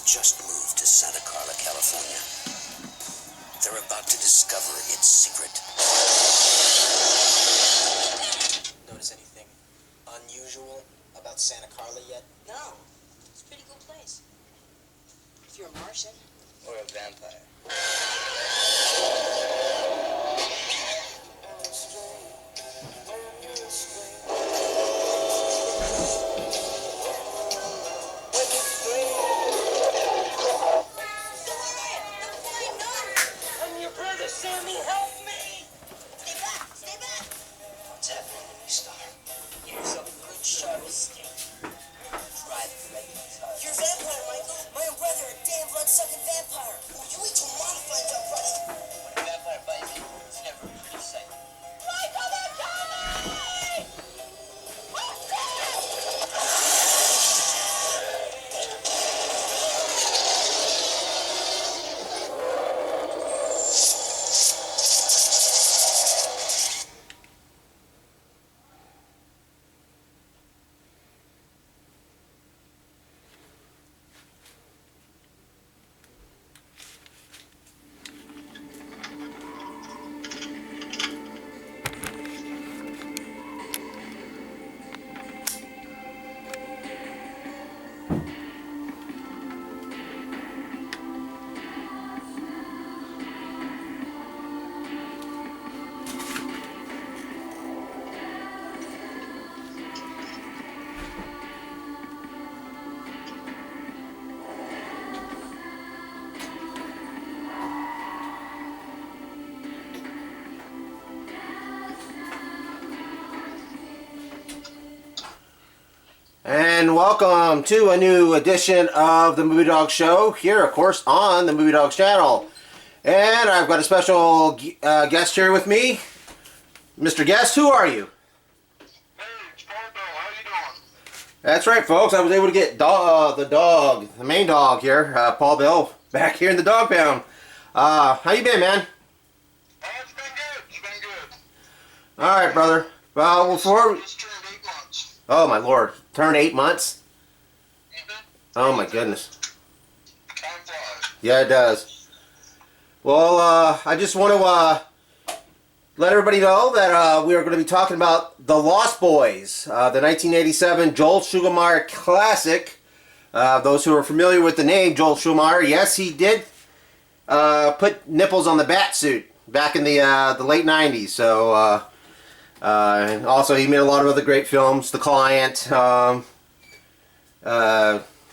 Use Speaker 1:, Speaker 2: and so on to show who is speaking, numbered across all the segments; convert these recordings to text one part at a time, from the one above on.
Speaker 1: just moved to Santa Carla, California. They're about to discover its secret.
Speaker 2: Notice anything unusual about Santa Carla yet?
Speaker 3: No. It's a pretty cool place. If you're a Martian.
Speaker 4: Or a vampire.
Speaker 3: Sammy, help me! Stay back! Stay back!
Speaker 2: What's happening, movie star?
Speaker 3: Here's a good sharp stick. Try the regular.
Speaker 5: You're a vampire, Michael. My own brother, a damn blood-sucking vampire. Oh, you need to modify that, buddy.
Speaker 3: When a vampire bites you, it's never a pretty sight.
Speaker 5: Michael, they're coming!
Speaker 6: And welcome to a new edition of the Movie Dawgs Show, here, of course, on the Movie Dawgs channel. And I've got a special guest here with me. Mr. Guest, who are you?
Speaker 7: Hey, it's Paul Bell. How you doing?
Speaker 6: That's right, folks. I was able to get the main dog here, Paul Bell, back here in the dog pound. How you been, man?
Speaker 7: It's been good. It's been good.
Speaker 6: All right, brother. Well, before...
Speaker 7: Just turned 8 months.
Speaker 6: Oh, my Lord. Turned 8 months?
Speaker 7: Mm-hmm.
Speaker 6: Oh, my goodness.
Speaker 7: Time flies.
Speaker 6: Yeah, it does. Well, I just want to let everybody know that we are going to be talking about The Lost Boys, the 1987 Joel Schumacher classic. Those who are familiar with the name Joel Schumacher, yes, he did put nipples on the bat suit back in the late 90s. So, and also he made a lot of other great films. The Client.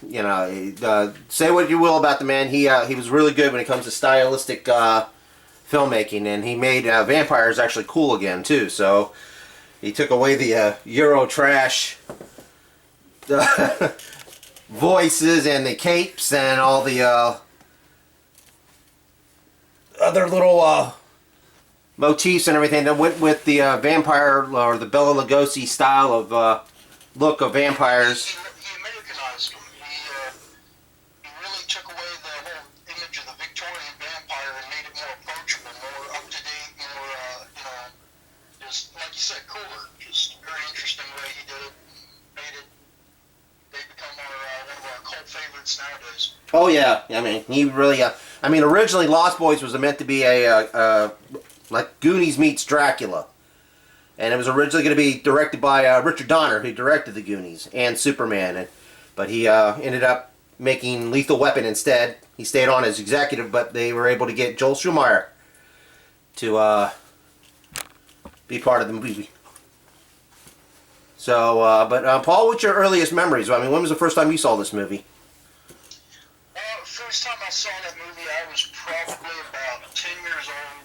Speaker 6: You know, say what you will about the man. He was really good when it comes to stylistic filmmaking, and he made vampires actually cool again too. So he took away the Euro trash voices and the capes and all the other little motifs and everything that went with the vampire or the Bela Lugosi style of look of vampires.
Speaker 7: He Americanized them. He really took away the whole image of the Victorian vampire and made it more approachable, more up to date, more just like you said, cooler. Just very interesting way he did it. They become one of our cult favorites nowadays.
Speaker 6: Oh yeah, I mean he really. I mean originally Lost Boys was meant to be a like Goonies meets Dracula, and it was originally going to be directed by Richard Donner, who directed the Goonies and Superman, but he ended up making Lethal Weapon instead. He stayed on as executive, but they were able to get Joel Schumacher to be part of the movie. So, but Paul, what's your earliest memories? I mean, when was the first time you saw this movie?
Speaker 7: First time I saw that movie, I was probably about 10 years old.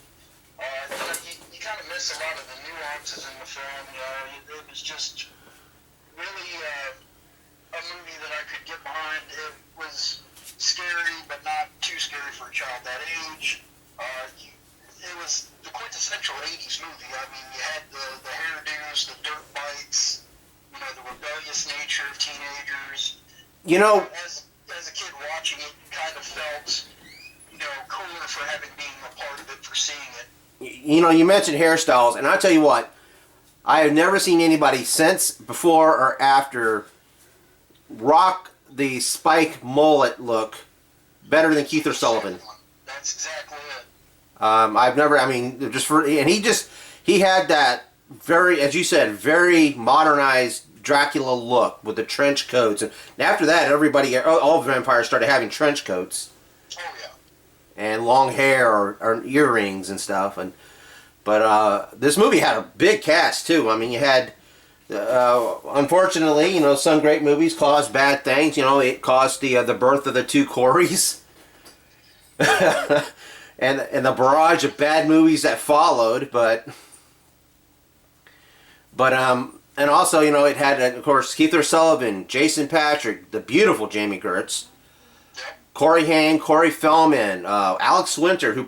Speaker 7: You kind of miss a lot of the nuances in the film. It was just really a movie that I could get behind. It was scary, but not too scary for a child that age. It was the quintessential 80s movie. I mean, you had the hairdos, the dirt bikes, the rebellious nature of teenagers.
Speaker 6: You know,
Speaker 7: as a kid watching it, you kind of felt, cooler for having been a part of it, for seeing it.
Speaker 6: You know, you mentioned hairstyles, and I'll tell you what, I have never seen anybody since, before, or after rock the spike mullet look better than Keith or Sullivan.
Speaker 7: That's exactly it.
Speaker 6: I've never. I mean, he had that very, as you said, very modernized Dracula look with the trench coats, and after that, all vampires started having trench coats.
Speaker 7: Oh yeah.
Speaker 6: And long hair or earrings and stuff, but this movie had a big cast too. I mean, you had, unfortunately, some great movies cause bad things. It caused the birth of the two Coreys, and the barrage of bad movies that followed. But and also, it had, of course, Keith Sullivan, Jason Patric, the beautiful Jamie Gertz, Corey Haim, Corey Feldman, Alex Winter, who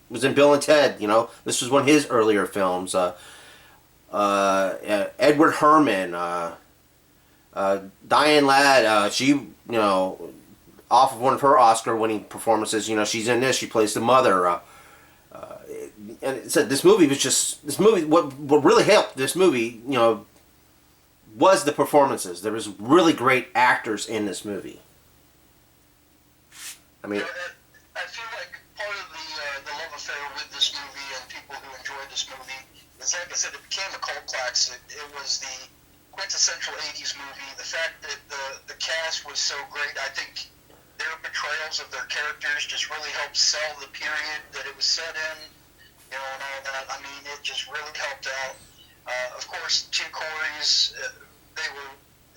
Speaker 6: was in Bill and Ted. This was one of his earlier films. Edward Herrmann, Diane Ladd. She, off of one of her Oscar-winning performances, she's in this. She plays the mother. And it said this movie. What really helped this movie, was the performances. There was really great actors in this movie. I mean,
Speaker 7: I feel like part of the love affair with this movie and people who enjoyed this movie is, like I said, it became a cult classic. It was the quintessential 80s movie. The fact that the cast was so great, I think their portrayals of their characters just really helped sell the period that it was set in, and all that. I mean, it just really helped out. Of course, two Coreys, they were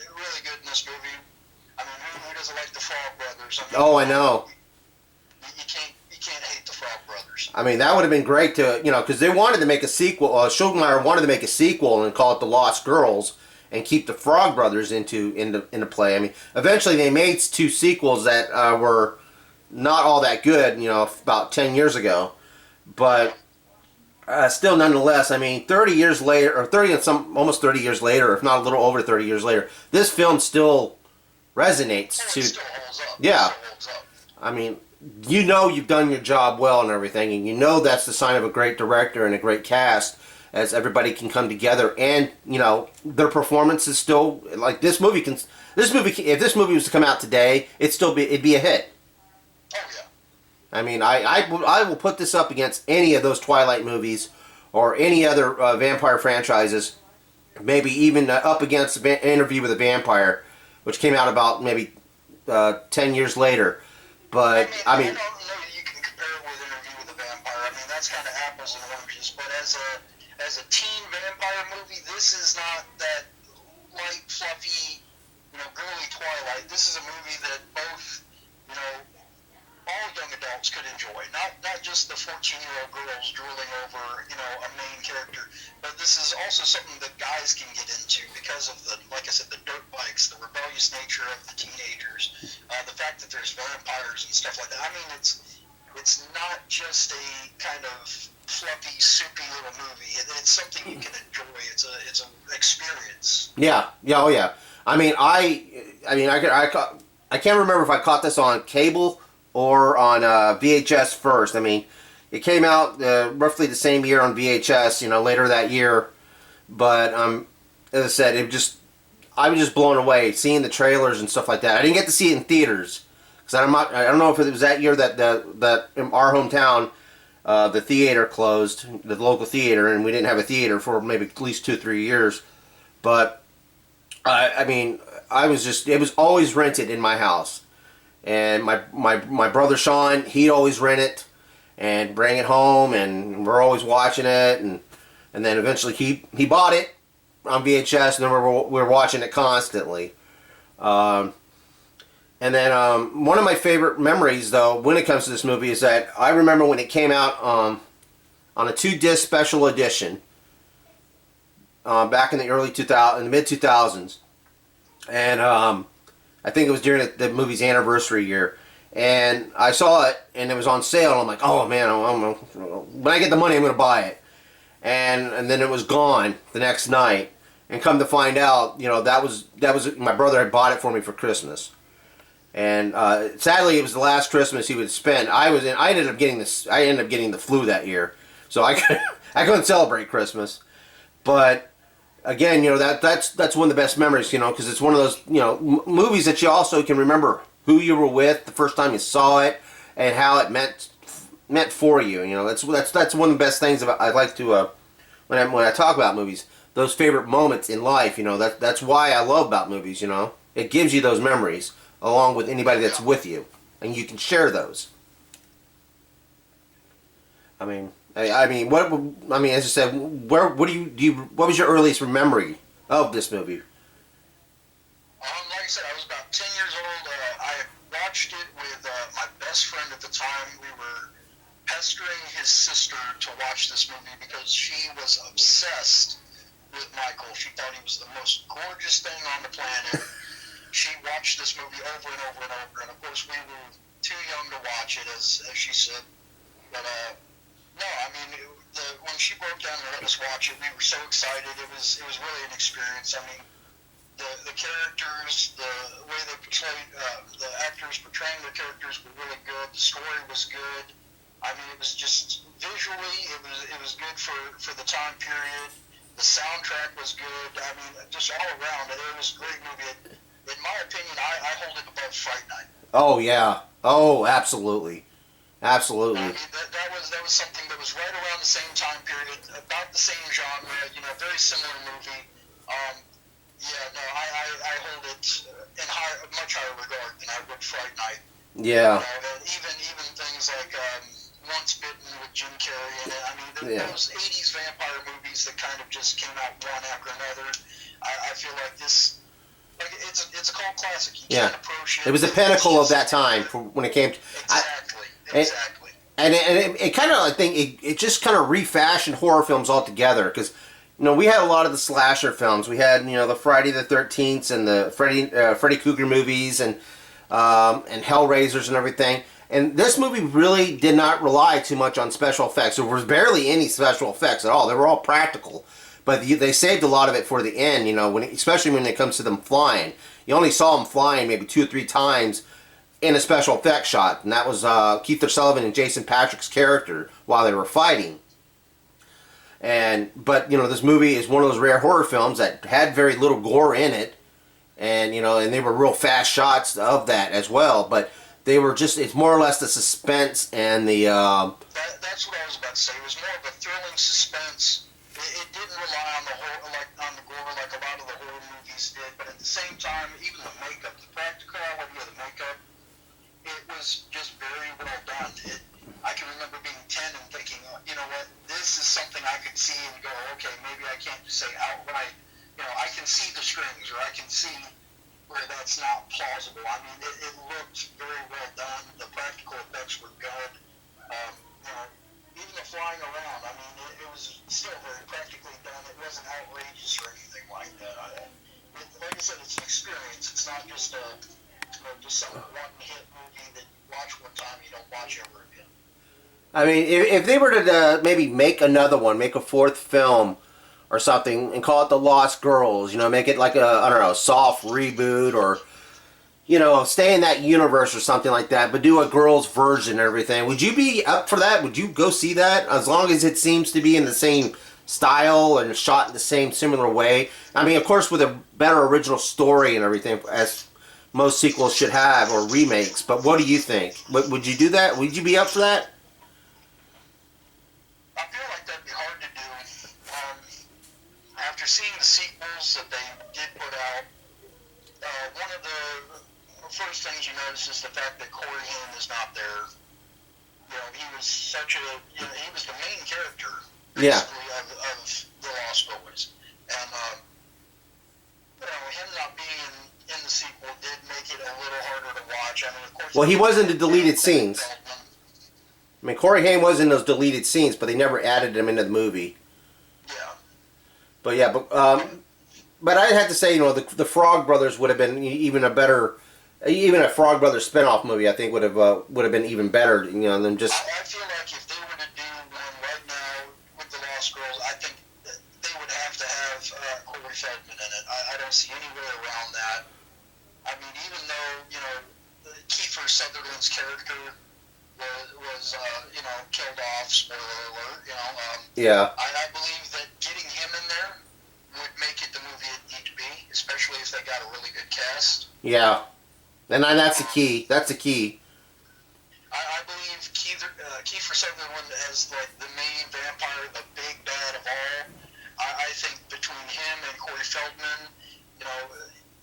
Speaker 7: really good in this movie. I mean, who doesn't like the Frog Brothers? I mean,
Speaker 6: I know.
Speaker 7: You can't hate the Frog Brothers.
Speaker 6: I mean, that would have been great to, because they wanted to make a sequel. Schulmeyer wanted to make a sequel and call it The Lost Girls and keep the Frog Brothers into play. I mean, eventually they made two sequels that were not all that good, about 10 years ago. But still, nonetheless, I mean, 30 years later, or almost 30 years later, if not a little over 30 years later, this film still resonates.
Speaker 7: It still holds up.
Speaker 6: Yeah.
Speaker 7: It still holds up.
Speaker 6: I mean, you've done your job well and everything, and that's the sign of a great director and a great cast, as everybody can come together, and their performance is still, like, if this movie was to come out today, it'd be a hit.
Speaker 7: Oh yeah.
Speaker 6: I mean, I will put this up against any of those Twilight movies or any other vampire franchises, maybe even up against Interview with a Vampire, which came out about maybe 10 years later. But, I mean,
Speaker 7: I don't know that you can compare it with Interview with a Vampire. I mean, that's kind of apples and oranges. But as a teen vampire movie, this is not that light, fluffy, girly Twilight. This is a movie that both, all young adults could enjoy. Not just the 14-year-old girls drooling over, a main character. But this is also something that guys can get into because of like I said, the dirt bikes, the rebellious nature of the teenagers, the fact that there's vampires and stuff like that. I mean, it's not just a kind of fluffy, soupy little movie. It's something you can enjoy. It's an experience.
Speaker 6: Yeah, oh yeah. I mean, I can't remember if I caught this on cable or on VHS first. I mean, it came out roughly the same year on VHS, later that year. But as I said, I was just blown away seeing the trailers and stuff like that. I didn't get to see it in theaters because I don't know if it was that year that in our hometown the theater closed, the local theater, and we didn't have a theater for maybe at least 2-3 years. But I mean, it was always rented in my house. And my brother Sean, he'd always rent it and bring it home, and we're always watching it, and then eventually he bought it on VHS, and then we're watching it constantly. And then one of my favorite memories, though, when it comes to this movie, is that I remember when it came out on a 2-disc special edition back in the mid 2000s, and I think it was during the movie's anniversary year, and I saw it, and it was on sale, and I'm like, oh man, when I get the money, I'm going to buy it. And then it was gone the next night, and come to find out, that was my brother had bought it for me for Christmas, and sadly, it was the last Christmas he would spend. I ended up getting the flu that year, so I couldn't celebrate Christmas, but. Again, that's one of the best memories, because it's one of those, movies that you also can remember who you were with the first time you saw it, and how it meant for you. You know, that's one of the best things about I like to when I talk about movies. Those favorite moments in life. You know, that's why I love about movies. You know, it gives you those memories along with anybody that's with you, and you can share those. I mean, as I said, what do you, what was your earliest memory of this movie?
Speaker 7: Like I said, I was about 10 years old. I watched it with my best friend at the time. We were pestering his sister to watch this movie because she was obsessed with Michael. She thought he was the most gorgeous thing on the planet. She watched this movie over and over and over, and of course we were too young to watch it, as she said. But no, I mean, when she broke down and let us watch it, we were so excited. It was really an experience. I mean, the characters, the way they portrayed, the actors portraying the characters were really good. The story was good. I mean, it was just visually, it was good for the time period. The soundtrack was good. I mean, just all around, it was a great movie. In my opinion, I hold it above Fright Night.
Speaker 6: Oh yeah. Oh, absolutely. Absolutely.
Speaker 7: I mean, that was something that was right around the same time period, about the same genre. You know, very similar movie. Yeah, no, I hold it in much higher regard than I would Fright Night.
Speaker 6: Yeah.
Speaker 7: And even things like Once Bitten with Jim Carrey in it. I mean, those 80s vampire movies that kind of just came out one after another. I feel like this, like it's a cult classic. You can't approach it.
Speaker 6: It was the pinnacle of that time when it came to...
Speaker 7: Exactly.
Speaker 6: And it kind of, I think, it just kind of refashioned horror films altogether, because, you know, we had a lot of the slasher films. We had, you know, the Friday the 13th and the Freddy Krueger movies and Hellraisers and everything. And this movie really did not rely too much on special effects. There was barely any special effects at all. They were all practical. But they saved a lot of it for the end, you know, especially when it comes to them flying. You only saw them flying maybe 2 or 3 times in a special effects shot, and that was Keith Sullivan and Jason Patric's character while they were fighting. But you know, this movie is one of those rare horror films that had very little gore in it, and you know, and they were real fast shots of that as well. But they were it's more or less the suspense and the.
Speaker 7: That's what I was about to say. It was more of a thrilling suspense. It didn't rely on the gore like a lot of the horror movies did, but at the same time, even the makeup, the practicality of the makeup. It was just very well done. I can remember being 10 and thinking, you know what, this is something I could see and go, okay, maybe I can't just say outright, you know, I can see the strings, or I can see where that's not plausible. I mean, it looked very well done. The practical effects were good. You know, even the flying around, I mean, it was still very practically done. It wasn't outrageous or anything like that. Like I said, it's an experience. It's not just some one-hit movie that you watch one time, you don't watch ever again.
Speaker 6: I mean, if they were to maybe make another one, make a 4th film or something, and call it The Lost Girls, you know, make it like a soft reboot, or, you know, stay in that universe or something like that, but do a girls' version and everything. Would you be up for that? Would you go see that? As long as it seems to be in the same style and shot in the same similar way. I mean, of course, with a better original story and everything, as most sequels should have, or remakes. But what do you think? Would you do that? Would you be up for that?
Speaker 7: I feel like that'd be hard to do. After seeing the sequels that they did put out, one of the first things you notice is the fact that Corey Haim is not there. You know, he was he was the main character, basically, of the Lost Boys. And, you know, him not being in the sequel did make it a little harder to watch. I mean, of course...
Speaker 6: Well, he was in the deleted scenes. I mean, Corey Haim was in those deleted scenes, but they never added him into the movie.
Speaker 7: Yeah.
Speaker 6: But I had to say, you know, the Frog Brothers would have been even a Frog Brothers spinoff movie. I think would have been even better, you know, than just.
Speaker 7: I feel like if they were to do one right now with the Lost Girls, I think they would have to have Corey Feldman in it. I don't see any way around that. I mean, even though, you know, Kiefer Sutherland's character was you know, killed off, spoiler alert, you know. I believe that getting him in there would make it the movie it needs to be, especially if they got a really good cast.
Speaker 6: Yeah. And that's the key. That's the key.
Speaker 7: I believe Kiefer Sutherland as like the main vampire, the big bad of all. I think between him and Corey Feldman, you know,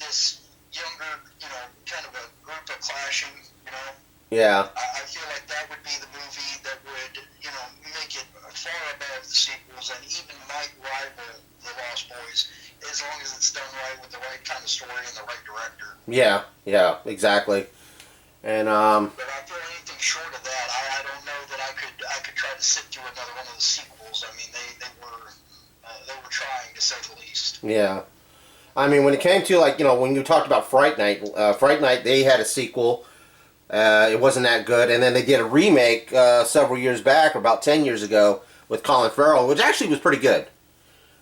Speaker 7: this younger, you know, kind of a group of clashing, you know.
Speaker 6: Yeah.
Speaker 7: I feel like that would be the movie that would, you know, make it far above the sequels and even might rival The Lost Boys, as long as it's done right with the right kind of story and the right director.
Speaker 6: Yeah, exactly. And
Speaker 7: But I feel anything short of that, I don't know that I could try to sit through another one of the sequels. I mean, they were trying, to say the least.
Speaker 6: yeah. I mean, when it came to, like, you know, when you talked about Fright Night, they had a sequel. It wasn't that good, and then they did a remake several years back, or about 10 years ago, with Colin Farrell, which actually was pretty good.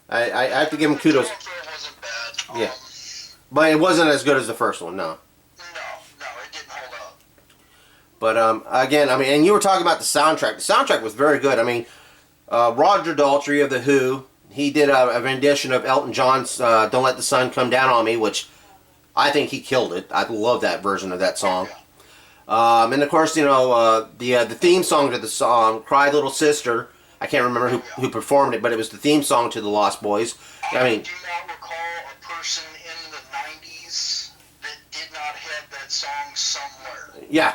Speaker 6: I have to give him kudos.
Speaker 7: Colin Farrell wasn't bad.
Speaker 6: Yeah. But it wasn't as good as the first one, no.
Speaker 7: No, it didn't hold up.
Speaker 6: But again, I mean, and you were talking about the soundtrack. The soundtrack was very good. I mean, Roger Daltrey of The Who, he did a rendition of Elton John's Don't Let the Sun Come Down on Me, which I think he killed it. I love that version of that song. And of course, you know, the theme song to the song, Cry Little Sister, I can't remember who performed it, but it was the theme song to The Lost Boys. I mean,
Speaker 7: do not recall a person in the 90s that did not have that song somewhere.
Speaker 6: yeah,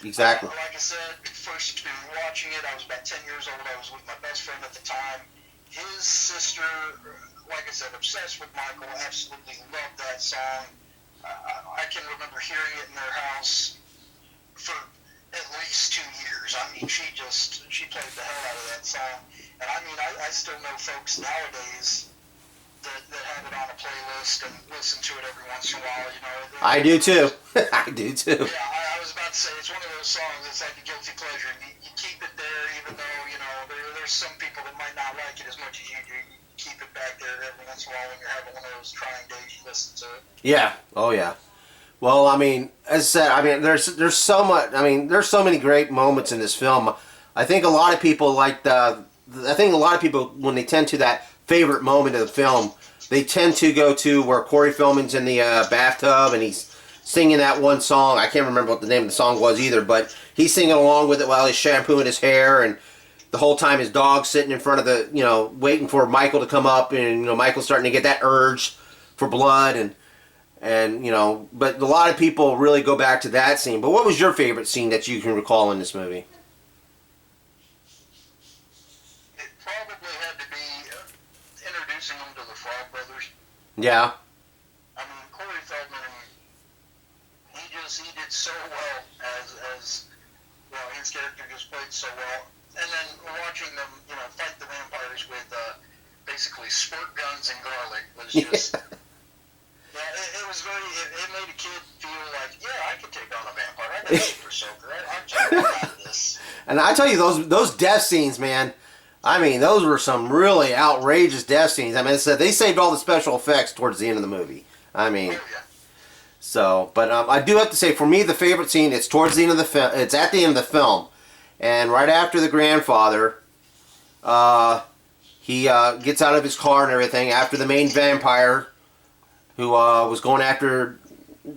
Speaker 6: exactly.
Speaker 7: Like I said, first watching it, I was about 10 years old. I was with my best friend at the time. His sister, like I said, obsessed with Michael, absolutely loved that song. I can remember hearing it in their house for at least 2 years. I mean, she played the hell out of that song. And I mean, I still know folks nowadays that have it on a playlist and listen to it every once in a while, you know.
Speaker 6: I do too. I do too.
Speaker 7: Yeah, I was about to say, it's one of those songs that's like a guilty pleasure. You keep it there, even though, you know, there's some people that might not like it as much as you do. You keep it back there every once in a while when you're having one of those trying days, you listen to it. Yeah.
Speaker 6: Oh, yeah. Well, I mean, as I said, I mean, there's so much. I mean, there's so many great moments in this film. I think a lot of people when they tend to that favorite moment of the film, they tend to go to where Corey Feldman's in the bathtub and he's singing that one song. I can't remember what the name of the song was either, but he's singing along with it while he's shampooing his hair, and the whole time his dog's sitting in front of the, you know, waiting for Michael to come up, and, you know, Michael's starting to get that urge for blood, and you know, but a lot of people really go back to that scene. But what was your favorite scene that you can recall in this movie?
Speaker 7: It probably had to be introducing them to the Frog Brothers.
Speaker 6: Yeah.
Speaker 7: I mean, Corey Feldman, he did so well as well, his character just played so well. And then watching them, you know, fight the vampires with basically squirt guns and garlic was just... Yeah, it was very. It made a kid feel like, yeah, I could take on a vampire. I got a super soaker. I got this.
Speaker 6: And I tell you, those death scenes, man. I mean, those were some really outrageous death scenes. I mean, they saved all the special effects towards the end of the movie. I mean, so. But I do have to say, for me, the favorite scene, it's towards the end of the film. It's at the end of the film, and right after the grandfather, he gets out of his car and everything. After the main vampire, who was going after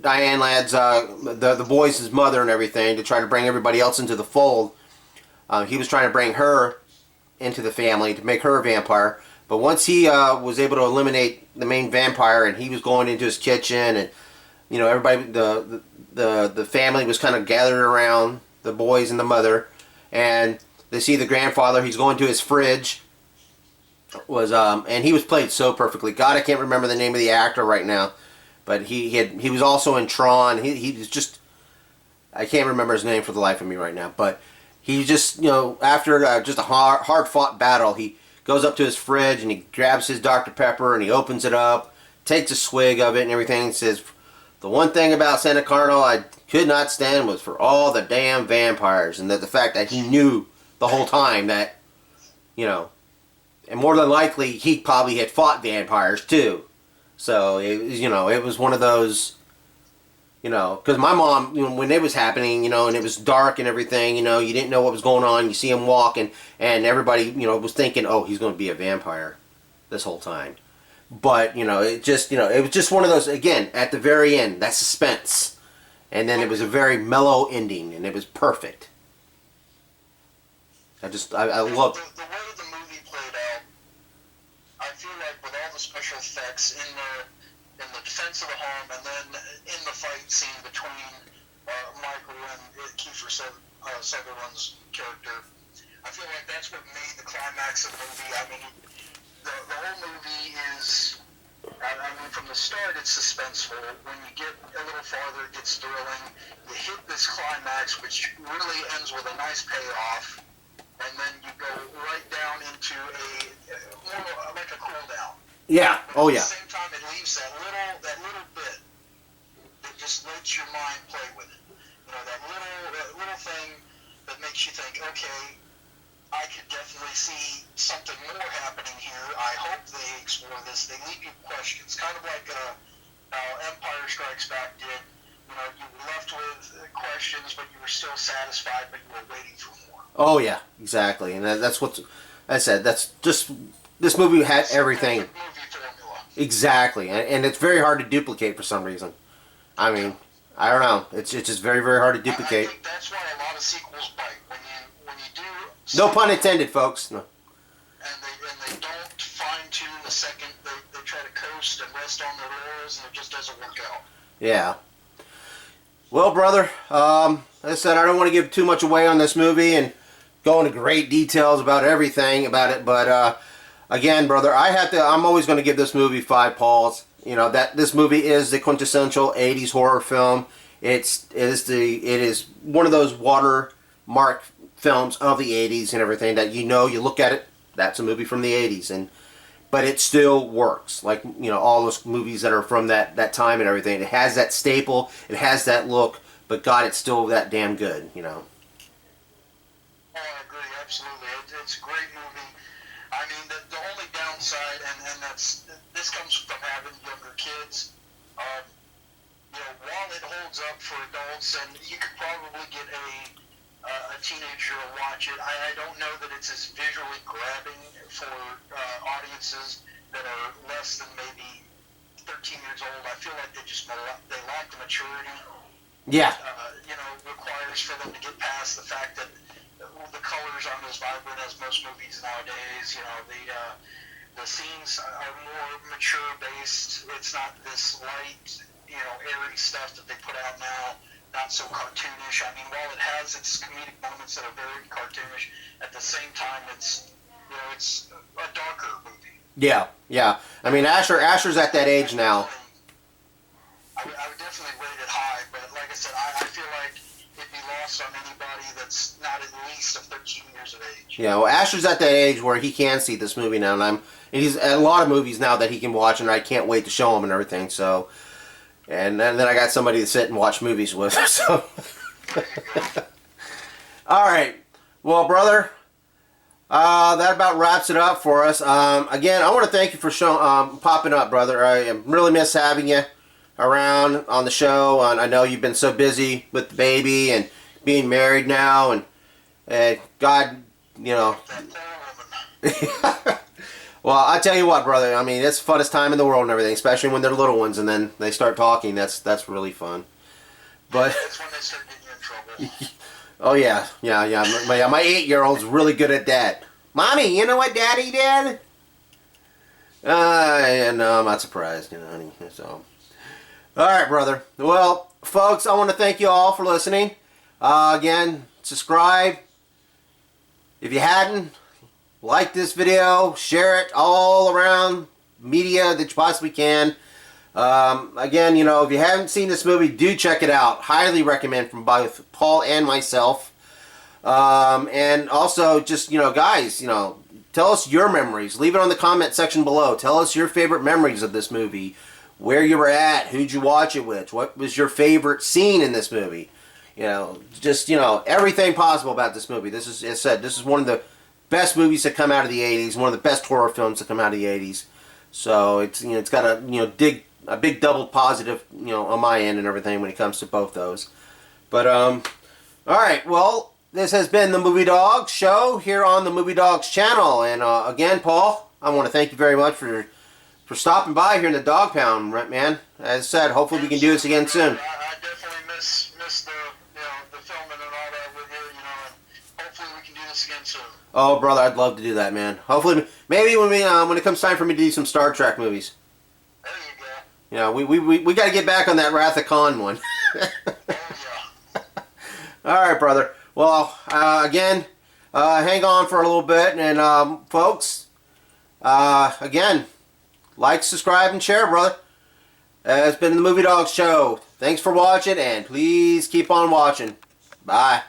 Speaker 6: Diane Ladd's, the boys' mother and everything, to try to bring everybody else into the fold. He was trying to bring her into the family to make her a vampire. But once he was able to eliminate the main vampire, and he was going into his kitchen, and, you know, everybody, the family was kind of gathered around the boys and the mother, and they see the grandfather. He's going to his fridge. And he was played so perfectly. God, I can't remember the name of the actor right now, but he was also in Tron. He was just, I can't remember his name for the life of me right now, but he just, you know, after just a hard fought battle, he goes up to his fridge and he grabs his Dr. Pepper and he opens it up, takes a swig of it and everything, and says, the one thing about Santa Carlo I could not stand was for all the damn vampires, and that the fact that he knew the whole time that, you know, and more than likely, he probably had fought vampires, too. So, it was one of those, you know, because my mom, you know, when it was happening, you know, and it was dark and everything, you know, you didn't know what was going on. You see him walk, and everybody, you know, was thinking, oh, he's going to be a vampire this whole time. But, you know, it just, you know, it was just one of those, again, at the very end, that suspense. and then it was a very mellow ending, and it was perfect. I love
Speaker 7: the way the movie played out. I feel like with all the special effects in the defense of the home, and then in the fight scene between Michael and Kiefer Sutherland's character, I feel like that's what made the climax of the movie. I mean, the whole movie is, I mean, from the start it's suspenseful. When you get a little farther, it gets thrilling. You hit this climax, which really ends with a nice payoff, and then you go right down into more like a cool down.
Speaker 6: Yeah.
Speaker 7: But
Speaker 6: Oh
Speaker 7: at
Speaker 6: yeah.
Speaker 7: the same time, it leaves that little bit that just lets your mind play with it. You know, that little thing that makes you think, okay, I could definitely see something more happening here. I hope they explore this. They leave you questions, kind of like how Empire Strikes Back did. You know, you were left with questions, but you were still satisfied, but you were waiting for more.
Speaker 6: Oh yeah, exactly, and that's what I said. That's just this movie had everything.
Speaker 7: Movie formula.
Speaker 6: Exactly, and it's very hard to duplicate for some reason. I mean, I don't know. It's just very, very hard to duplicate.
Speaker 7: I think that's why a lot of sequels bite. When you do.
Speaker 6: No pun intended, folks. No.
Speaker 7: And they don't fine tune the second. They try to coast and rest on their laurels, and it just doesn't work out.
Speaker 6: Yeah. Well, brother, as I said, I don't want to give too much away on this movie and go into great details about everything about it, but again, brother, I'm always going to give this movie 5 paws. You know, that this movie is the quintessential 80s horror film. It is one of those watermark films of the 80s and everything that you look at it, that's a movie from the 80s, but it still works. Like, you know, all those movies that are from that time and everything. It has that staple, it has that look, but God, it's still that damn good, you know.
Speaker 7: Oh, I agree, absolutely. It's a great movie. I mean, the only downside, and this comes from having younger kids, you know, while it holds up for adults, and you could probably get a teenager to watch it, I don't know that it's as visually grabbing for audiences that are less than maybe 13 years old. I feel like they lack the maturity.
Speaker 6: Yeah.
Speaker 7: You know, requires for them to get past the fact that the colors aren't as vibrant as most movies nowadays. You know, the scenes are more mature based. It's not this light, you know, airy stuff that they put out now. Not so cartoonish. I mean, while it has its comedic moments that are very cartoonish, at the same time, it's a darker movie.
Speaker 6: Yeah, yeah. I mean, Asher's at that age now.
Speaker 7: I would definitely rate it high, but like I said, I feel like it'd be lost on anybody that's not at least of 13 years of age.
Speaker 6: Yeah, well, Asher's at that age where he can see this movie now, and he's at a lot of movies now that he can watch, and I can't wait to show him and everything. So, and then I got somebody to sit and watch movies with. So, all right, well, brother, that about wraps it up for us. Again, I want to thank you for popping up, brother. I really miss having you around on the show. And I know you've been so busy with the baby and being married now, and God, you know. Well, I tell you what, brother. I mean, it's the funnest time in the world and everything, especially when they're little ones and then they start talking. That's really fun. But
Speaker 7: that's when they start getting you in trouble.
Speaker 6: Oh yeah. My 8-year-old's really good at that. Mommy, you know what Daddy did? Yeah, no, I'm not surprised, you know, honey. So, all right, brother. Well, folks, I want to thank you all for listening. Again, subscribe if you hadn't. Like this video, share it all around media that you possibly can. Again, you know, if you haven't seen this movie, do check it out. Highly recommend from both Paul and myself. And also, just, you know, guys, you know, tell us your memories. Leave it on the comment section below. Tell us your favorite memories of this movie. Where you were at, who'd you watch it with, what was your favorite scene in this movie. You know, just, you know, everything possible about this movie. This is, as I said, this is one of the best movies that come out of the 80s, one of the best horror films that come out of the 80s. So it's, you know, it's got a, you know, a big double positive, you know, on my end and everything when it comes to both those. But all right, well, this has been the Movie Dawgs show here on the Movie Dawgs channel, and again, Paul, I want to thank you very much for stopping by here in the Dog Pound, man. As I said, hopefully we can do this again soon.
Speaker 7: I definitely miss the the filming and all that with you. And hopefully we can do this again soon.
Speaker 6: Oh, brother, I'd love to do that, man. Hopefully, maybe when it comes time for me to do some Star Trek movies.
Speaker 7: There you go.
Speaker 6: Yeah, we got to get back on that Wrath of Khan one.
Speaker 7: Oh yeah.
Speaker 6: All right, brother. Well, again, hang on for a little bit, and folks, again, like, subscribe, and share, brother. It's been the Movie Dawgs Show. Thanks for watching, and please keep on watching. Bye.